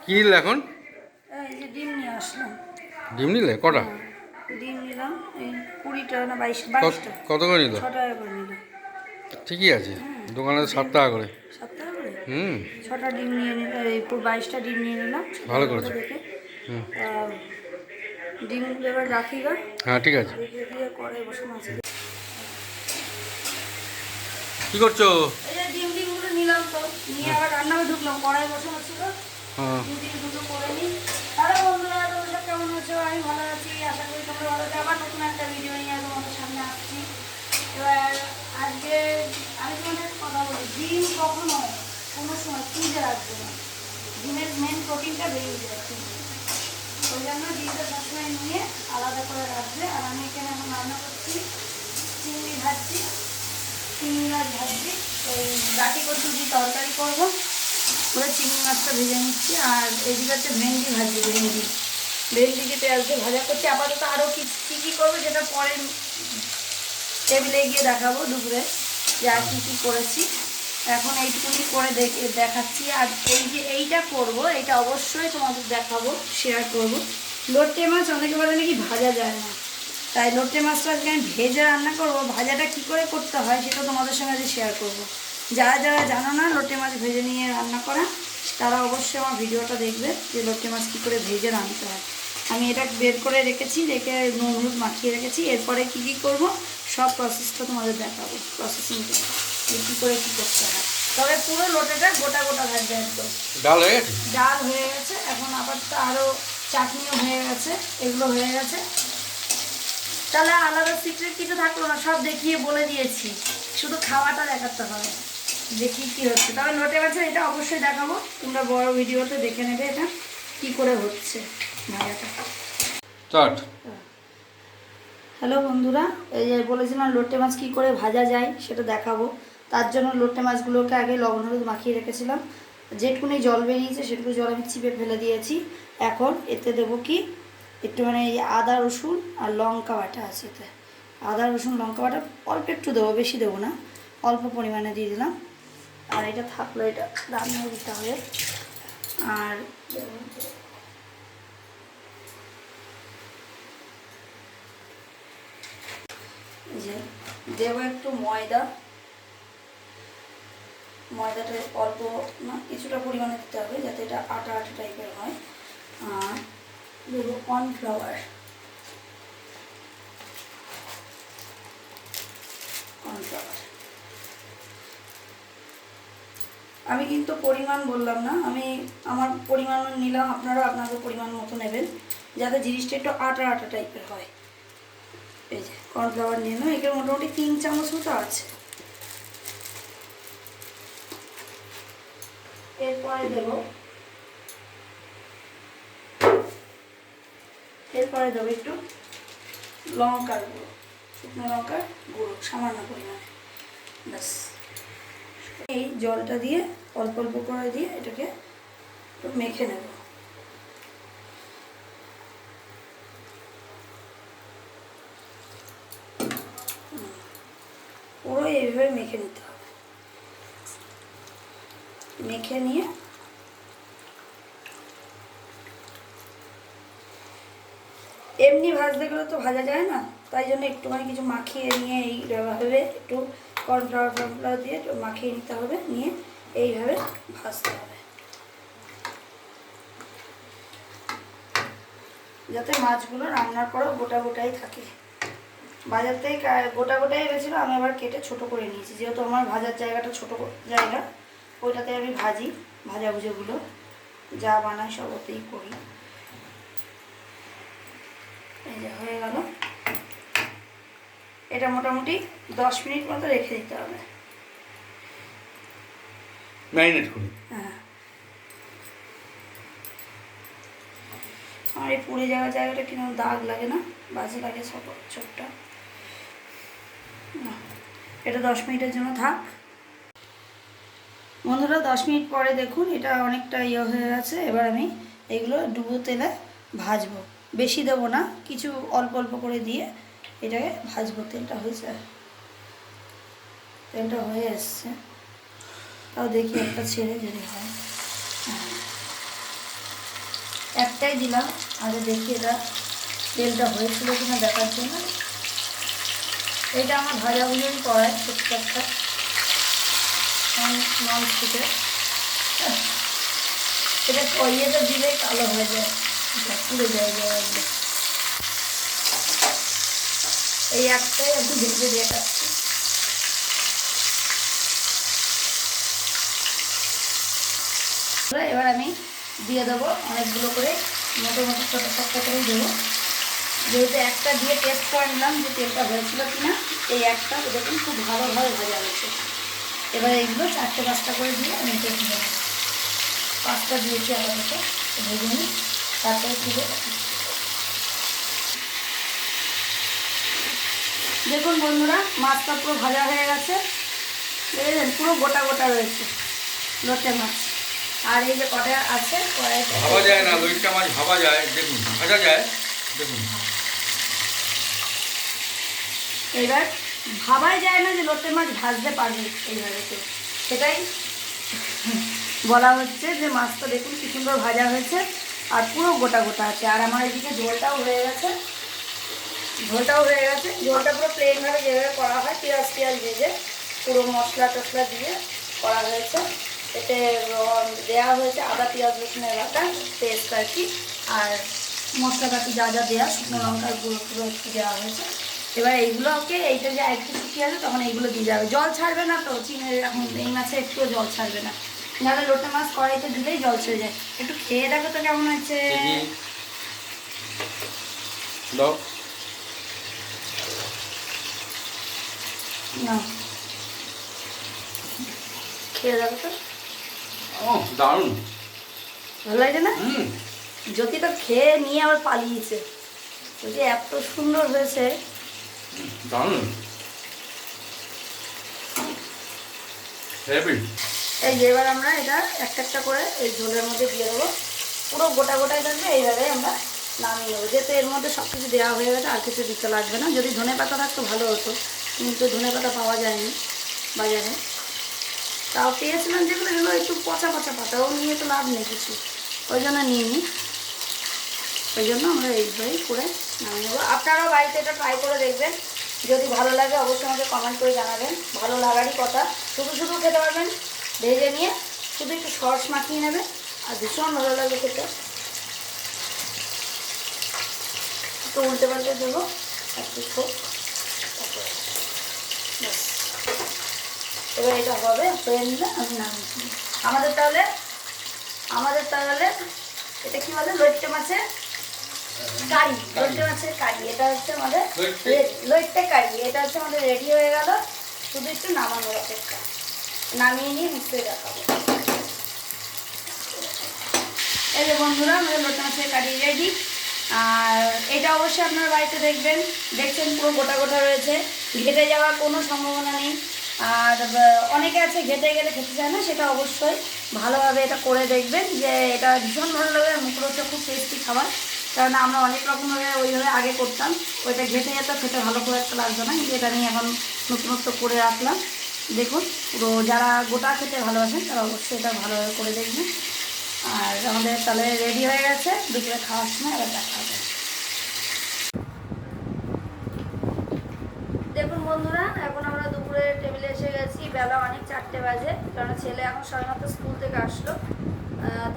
কি নিলে এখন? এই যে ডিম নিয়ে আসলাম। ডিম নিলে কটা? ডিম নিলাম এই 20টা না 22টা। কত করে নিল? 6 টাকা করে নিল। ঠিকই আছে, দোকানে 7 টাকা করে। 7 টাকা করে? হুম, 6টা ডিম নিয়ে নিলাম, এই 22টা ডিম নিয়ে নিলাম 6 ভালো টাকা করে করেছো। দেখে। হুম, ডিমগুলো এবার রাখি গা, হ্যাঁ ঠিক আছে। রেখে দিয়ে কড়াই বসে মাছ। কি করছো? এই যে ডিমগুলো নিলাম, তো নিয়ে আবার রান্নাঘরে ঢুকলাম, কড়াই বসে ছিল। হ্যাঁ, দুটো করে নিই। হ্যালো বন্ধুরা, তোমরা কেমন আছো? আমি ভালো আছি, আশা করি তোমরা ভালো আছো। আবার নতুন একটা ভিডিও নিয়ে তোমাদের সামনে আসছি। এবার আজকে আমি তোমাদের কথা বলি, ডিম কখনো কোনো সময় ফ্রিজে রাখবে না। ডিমের মেন প্রোটিনটা বেরিয়ে যাচ্ছে, ওই জন্য ডিমটা সবসময় নিয়ে আলাদা করে রাখবে। আর আমি এখানে এখন রান্না করছি, চিংড়ি ভাজছি, চিংড়ি মাছ ভাজছি। ওই গাটি কচু দিয়ে তরকারি করবো, পুরো চিংড়ি মাছটা ভেজে নিচ্ছি। আর এদিকে হচ্ছে ভেন্ডি ভাজছি, ভেন্ডিকে পেঁয়াজ দিয়ে ভাজা করছি। আপাতত আরও কী কী করবো যেটা পরে টেবিলে গিয়ে দেখাবো দুপুরে, যে আর কী করেছি। এখন এইটুকুনি করে দেখাচ্ছি। আর এই যে এইটা করব, এইটা অবশ্যই তোমাদের দেখাবো, শেয়ার করব। লোটে মাছ অনেকে বলে নাকি ভাজা যায় না, তাই লোটে মাছটা আজকে আমি ভেজে রান্না করব। ভাজাটা কি করে করতে হয় সেটা তোমাদের সঙ্গে আজকে শেয়ার করব। যারা যারা জানো না লোটে মাছ ভেজে নিয়ে রান্না করা, তারা অবশ্যই আমার ভিডিওটা দেখবে, যে লোটে মাছ কী করে ভেজে রান্নতে হয়। আমি এটা বের করে রেখেছি, রেখে নুন হলুদ মাখিয়ে রেখেছি। এরপরে কি কি করব সব প্রসেসটা তোমাদের দেখাবো, প্রসেসিংটা কী করে কী করতে হয়। তবে পুরো লোটেটা গোটা গোটা থাকবে একদম। ডাল হয়ে গেছে? ডাল হয়ে গেছে, এখন আপাতত আরও চাটনিও হয়ে গেছে, এগুলো হয়ে গেছে। তাহলে আলাদা সিক্রেট কিছু থাকলো না, সব দেখিয়ে বলে দিয়েছি, শুধু খাওয়াটা দেখাতে হবে, দেখি কী হচ্ছে। তবে লোটে মাছের এটা অবশ্যই দেখাবো, তোমরা বড় ভিডিওতে দেখে নেবে এটা কী করে হচ্ছে ভাজাটা। চাট। হ্যালো বন্ধুরা, এই যে বলেছিলাম লোটে মাছ কী করে ভাজা যায় সেটা দেখাবো। তার জন্য লোটে মাছগুলোকে আগে লবণ হলুদ মাখিয়ে রেখেছিলাম, যেটুকুনি জল বেরিয়েছে সেটুকু জল আমি চিপে ফেলে দিয়েছি। এখন এতে দেবো কি একটু মানে এই আদা রসুন আর লঙ্কা বাটা আছে, এতে আদা রসুন লঙ্কা বাটা অল্প একটু দেবো, বেশি দেবো না, অল্প পরিমাণে দিয়ে দিলাম। আর এটা থাকলো, এটা রান্না দিতে হবে। আর এই যে দেবো একটু ময়দা, ময়দাটা অল্প না কিছুটা পরিমাণে দিতে হবে, যাতে এটা আটা আটা টাইপের হয়। আর দেবো কর্নফ্লাওয়ার, আমি কিন্তু পরিমাণ বললাম না, আমি আমার পরিমাণ নিলাম, আপনারা আপনাদের পরিমাণ মতো নেবেন, যাতে জিনিসটা একটু আটা আটা টাইপের হয়। এই যে কর্নফ্লাওয়ার নিয়ে নাও, এখানে মোটামুটি 3 চামচ মতো আছে। এরপরে দেবো একটু লঙ্কার গুঁড়ো, শুকনো লঙ্কার গুঁড়ো সামান্য পরিমাণে, ব্যাস। এই জলটা দিয়ে অল্প অল্প করে দিয়ে এটাকে একটু মেখে নেব। পুরো এইভাবে মেখে নিতে হবে। মেখে নিয়ে এমনি ভাজতে গেলে তো ভাজা যায় না, তাই জন্য একটুখানি কিছু মাখিয়ে নিয়ে এইভাবে একটু কর্নফ্লাওয়ার দিয়ে একটু মাখিয়ে নিতে হবে, নিয়ে এইভাবে ভাজতে হবে, যাতে মাছগুলো রান্নার পরেও গোটা গোটাই থাকে। বাজার থেকে গোটা গোটাই এনেছিল, আমি আবার কেটে ছোট করে নিয়েছি, যেহেতু আমার ভাজার জায়গাটা ছোট জায়গা, ওইটাতে আমি ভাজি, ভাজাভুজিগুলো যা বানাই সব ওতেই করি। এই যে হয়ে গেল, এটা মোটামুটি 10 মিনিট মতো রেখে দিতে হবে, ম্যারিনেট করি। হ্যাঁ, আমার এই পুড়ে যাওয়া জায়গাটা কিন্তু দাগ লাগে না, বাজে লাগে ছোটটা। এটা 10 মিনিটের জন্য থাক। বন্ধুরা 10 মিনিট পরে দেখুন এটা অনেকটা ইয়ে হয়ে গেছে। এবার আমি এগুলো ডুবো তেলে ভাজবো, বেশি দেবো না, কিছু অল্প অল্প করে দিয়ে এটাকে ভাজবো। তেলটা হয়ে এসছে, তাও দেখি একটা ছেড়ে যদি হয়। একটাই দিলাম, আগে দেখি এটা তেলটা হয়েছিল কিনা দেখার জন্য। এটা আমার ভাজাভুজি করায় ছোট্ট একটা নন স্টিকের, এটা কইয়েতে দিলে কালো হয়ে যায়, এটা পুড়ে যায় একদম। এই একটাই একটু ভেজে দিয়ে কাটছি। এবার আমি দিয়ে দেবো অনেকগুলো করে, মোটামুটি ছোটো ছোট্ট করেই দেবো, যেহেতু একটা দিয়ে টেস্ট করে নিলাম যে তেলটা হয়েছিল কিনা। এই একটা দেখুন খুব ভালোভাবে ভাজা হয়েছে। এবার এইগুলো 4-5টা করে দিয়ে আমি টেস্ট নেব। 5টা দিয়েছি আপাতত, ভেজে নিই, তারপরে তুলে। দেখুন বন্ধুরা, মাছটা পুরো ভাজা হয়ে গেছে, দেখেছেন পুরো গোটা গোটা রয়েছে লোটে মাছ। আর এই যে কটা আছে কড়াইতে, ভাবা যায় না, লইট্টা মাছ ভাবা যায়, দেখুন ভাজা যায়, দেখুন। এবার ভাবাই যায় না যে লোটে মাছ ভাজতে পারবে এইভাবে, তো সেটাই বলা হচ্ছে যে মাছটা দেখুন কি সুন্দর ভাজা হয়েছে আর পুরো গোটা গোটা আছে। আর আমার এদিকে ঝোলটাও হয়ে গেছে, ঝোলটা পুরো প্লেনভাবে যেভাবে করা হয়, পেঁয়াজ ভেজে পুরো মশলা টশলা দিয়ে করা হয়েছে। এতে দেওয়া হয়েছে আদা পেঁয়াজ রসুনের বাটা পেস্ট আর কি, আর মশলাপাতি যা যা দেওয়া, শুকনো লঙ্কার গুঁড়ো পুরো একটু দেওয়া হয়েছে। এবার এইগুলোকে এইটা যে একটু শুকিয়ে আসবে তখন এইগুলো দিয়ে যাবে, জল ছাড়বে না তো, এখন এই মাছে একটুও জল ছাড়বে না, নাহলে লোটে মাছ কড়াইতে দিলেই জল ছেড়ে যায়। একটু খেয়ে দেখো তো কেমন হচ্ছে। দাও না খেয়ে দেখো তো, ও দারুণ, ভালো লাগছে না? জ্যোতি তো খেয়ে নিয়ে আবার পালিয়েছে, বলছে এত সুন্দর হয়েছে। দারুণ হেভি। এই যে এবার আমরা এটা একটা একটা করে এই ঝোলের মধ্যে দিয়ে দেবো, পুরো গোটা গোটাই থাকবে, এইভাবে আমরা নামিয়ে নেবো। যেহেতু এর মধ্যে সব কিছু দেওয়া হয়ে গেছে, আর কিছু দিতে লাগবে না। যদি ধনে পাতা থাকতো ভালো হতো, কিন্তু ধনে পাতা পাওয়া যায়নি বাজারে, তাও পেয়েছিলাম যেগুলো একটু পচা পচা পাতাও নিয়ে তো লাভ নেই কিছু, ওই জন্য নিয়ে নিই। ওই জন্য আমরা এইভাবেই করে নামিয়ে নেবো। আপনারাও বাড়িতে এটা ট্রাই করে দেখবেন, যদি ভালো লাগে অবশ্যই আমাকে কমেন্ট করে জানাবেন। ভালো লাগারই কথা, শুধু শুধু খেতে পারবেন, ভেজে নিয়ে শুধু একটু সস মাখিয়ে নেবে, আর ভীষণ ভালো লাগবে খেতে। একটু উল্টে পাল্টে দেবো, একটু ছোট, এবার এটা হবে, হয়ে নিলে আমি নামিয়ে। আমাদের তাহলে এটা কি বলে, লইট্টে মাছের কারি, লইট্টে মাছের কারি, এটা হচ্ছে আমাদের লইট্টে কারি, এটা হচ্ছে আমাদের রেডি হয়ে গেল। শুধু একটু নামানোর অপেক্ষা, নামিয়ে নিয়ে মিশিয়ে দেখাবো। এই যে বন্ধুরা, আমাদের লইট্টে মাছের কারি রেডি। আর এটা অবশ্যই আপনারা বাড়িতে দেখবেন, দেখছেন পুরো গোটা গোটা রয়েছে, ঘেটে যাওয়ার কোনো সম্ভাবনা নেই। আর অনেকে আছে ঘেটে গেলে খেতে চায় না, সেটা অবশ্যই ভালোভাবে এটা করে দেখবেন, যে এটা ভীষণ ভালো লাগে। মুখরোচক খুব টেস্টি খাবার, কারণ আমরা অনেক রকমভাবে ওইভাবে আগে করতাম, ওইটা ঘেটে যেত, খেতে ভালো করে একটা লাগতো না, কিন্তু এটা নিয়ে এখন নতুনত্ব করে রাখলাম। দেখুন পুরো যারা গোটা খেতে ভালোবাসেন তারা অবশ্যই এটা ভালোভাবে করে দেখবেন। আর আমাদের তাহলে রেডি হয়ে গেছে, দুপুরে খাওয়ার সময় এবার দেখা হবে। দেখুন বন্ধুরা, এখন আমরা দুপুরে টেবিলে এসে গেছি, বেলা অনেক 4টে বাজে, কারণ ছেলে এখন সবেমাত্র স্কুল থেকে আসলো।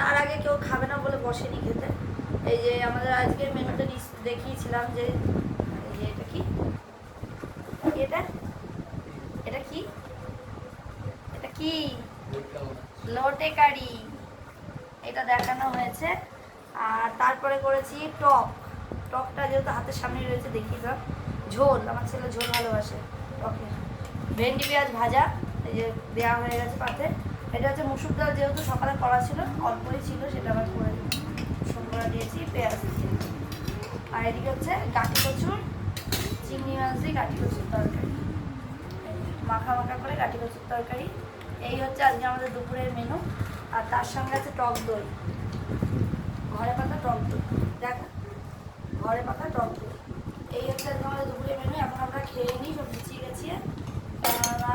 তার আগে কেউ খাবে না বলে বসেনি খেতে। এই যে আমাদের আজকের মেনুটা দেখিয়েছিলাম, যে এটা কি, এটা এটা কি, এটা কি লোটে কারি, এটা দেখানো হয়েছে। আর তারপরে করেছি টকটা যেহেতু হাতের সামনে রয়েছে দেখিয়ে দাও। ঝোল, আমার ছেলে ঝোল ভালোবাসে, টকের ভেন্ডি পেঁয়াজ ভাজা, এই যে দেওয়া হয়ে গেছে পাতে। এটা হচ্ছে মুসুর ডাল, যেহেতু সকালে করা ছিল, অল্পই ছিল, সেটা আবার করে সোমবার দিয়েছি, পেঁয়াজ দিয়েছি। আর এদিকে হচ্ছে গাঁটি কচুর, চিংড়ি মাছ দিয়ে গাঁটি কচুর তরকারি, মাখা মাখা করে গাঁটি কচুর তরকারি। এই হচ্ছে আজকে আমাদের দুপুরের মেনু। আর তার সঙ্গে আছে টক দই, ঘরে পাতা টক দই, দেখা ঘরে পাতা টক দই। এই হচ্ছে আজকে আমাদের দুপুরের মেনু। এখন আমরা খেয়ে নিই, সব গুছিয়ে গেছিয়ে, কেননা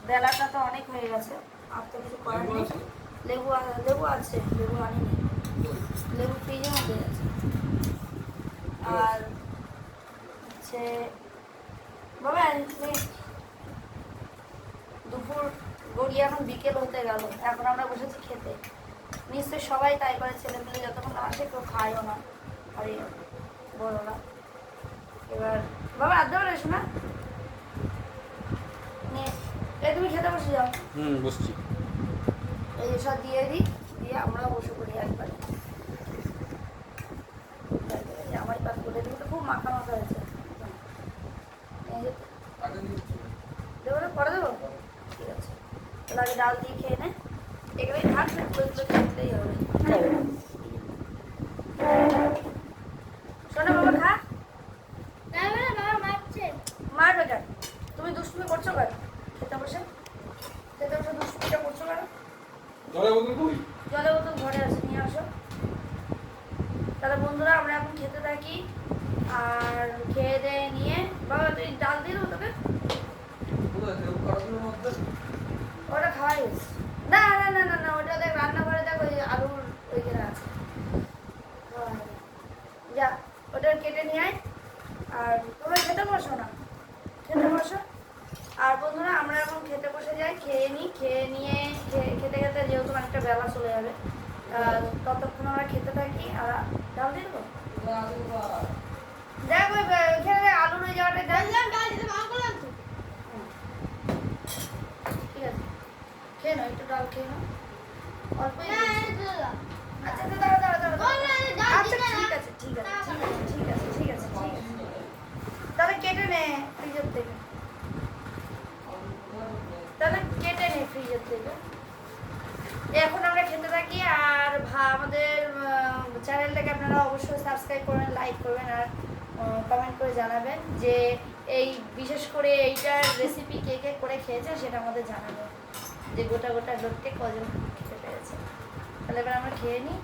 বেলাটা তো অনেক হয়ে গেছে, আর তো কিছু করার নেই। লেবু আছে, লেবু আনিনি। লেবু ফ্রিজের মধ্যে আছে। আর হচ্ছে বাবা তুমি দুপুর গড়িয়ে এখন বিকেল হতে গেল, এখন আমরা বসেছি খেতে। নিশ্চয়ই সবাই তাই করে, ছেলেমেলে যতক্ষণ না আসে কেউ খায়ও না আর এই বড়রা। এবার বাবা আড্ডা করে এসো না, এই তুমি খেতে বসে যাও। বসছি। এই সব দিয়ে দিই, দিয়ে আমরাও বসে পড়ি একবারে। আমার পাত করে দিই তো খুব মাখা মাখা হয়েছে। দেবো না, পরে দেবো? ঠিক আছে, তাহলে আগে ডাল দিয়ে খেয়ে নে, এগুলোই থাকবে, ওইগুলো খেতেই হবে। শোনো বাবা খা। মারবে কেন? তুমি দুষ্টুমি করছো কেন? খেতে বসে দুষ্টুমিটা করছো কেন? জলের বোতল ঘরে আছে, নিয়ে আসো। তাহলে বন্ধুরা আমরা এখন খেতে থাকি, আর খেয়ে দিয়ে নিয়ে বাবা তুই ডাল দিয়ে দেবো তোকে? ওটা খাওয়াই গেছে। না না না না না, ওটা দেখ রান্নাঘরে দেখ, ওই আলুর ওইখানে আছে। যা ওটা কেটে নিয়ে আয়, আর তোমরা খেতে বসো না, খেতে বসো। আর বন্ধুরা আমরা এখন খেতে বসে যাই, খেয়ে নিই, খেয়ে নিয়ে খেতে খেতে যেহেতু অনেকটা বেলা চলে যাবে, ততক্ষণ আমরা খেতে থাকি। আর ডাল দিয়ে দেবো? দেখ ওইখানে আলুর ওই জায়গাটা ঠিক আছে, খেয়ে নাও, একটু ডাল খেয়ে নাও, অল্পই। আচ্ছা দাঁড়া দাঁড়া দাঁড়া, আচ্ছা ঠিক আছে ঠিক আছে ঠিক আছে ঠিক আছে ঠিক আছে ঠিক আছে, তাহলে কেটে নে ফ্রিজের থেকে, তাহলে কেটে নে ফ্রিজের থেকে। এখন আমরা খেতে থাকি। আর আমাদের চ্যানেলটাকে আপনারা অবশ্যই সাবস্ক্রাইব করবেন, লাইক করবেন, আর কমেন্ট করে জানাবেন যে এই বিশেষ করে এইটার রেসিপি কে কে করে খেয়েছে সেটা আমাদের জানাবেন, যে গোটা গোটা লোককে কজন খেতে পেরেছে। তাহলে এবার আমরা খেয়ে নিই।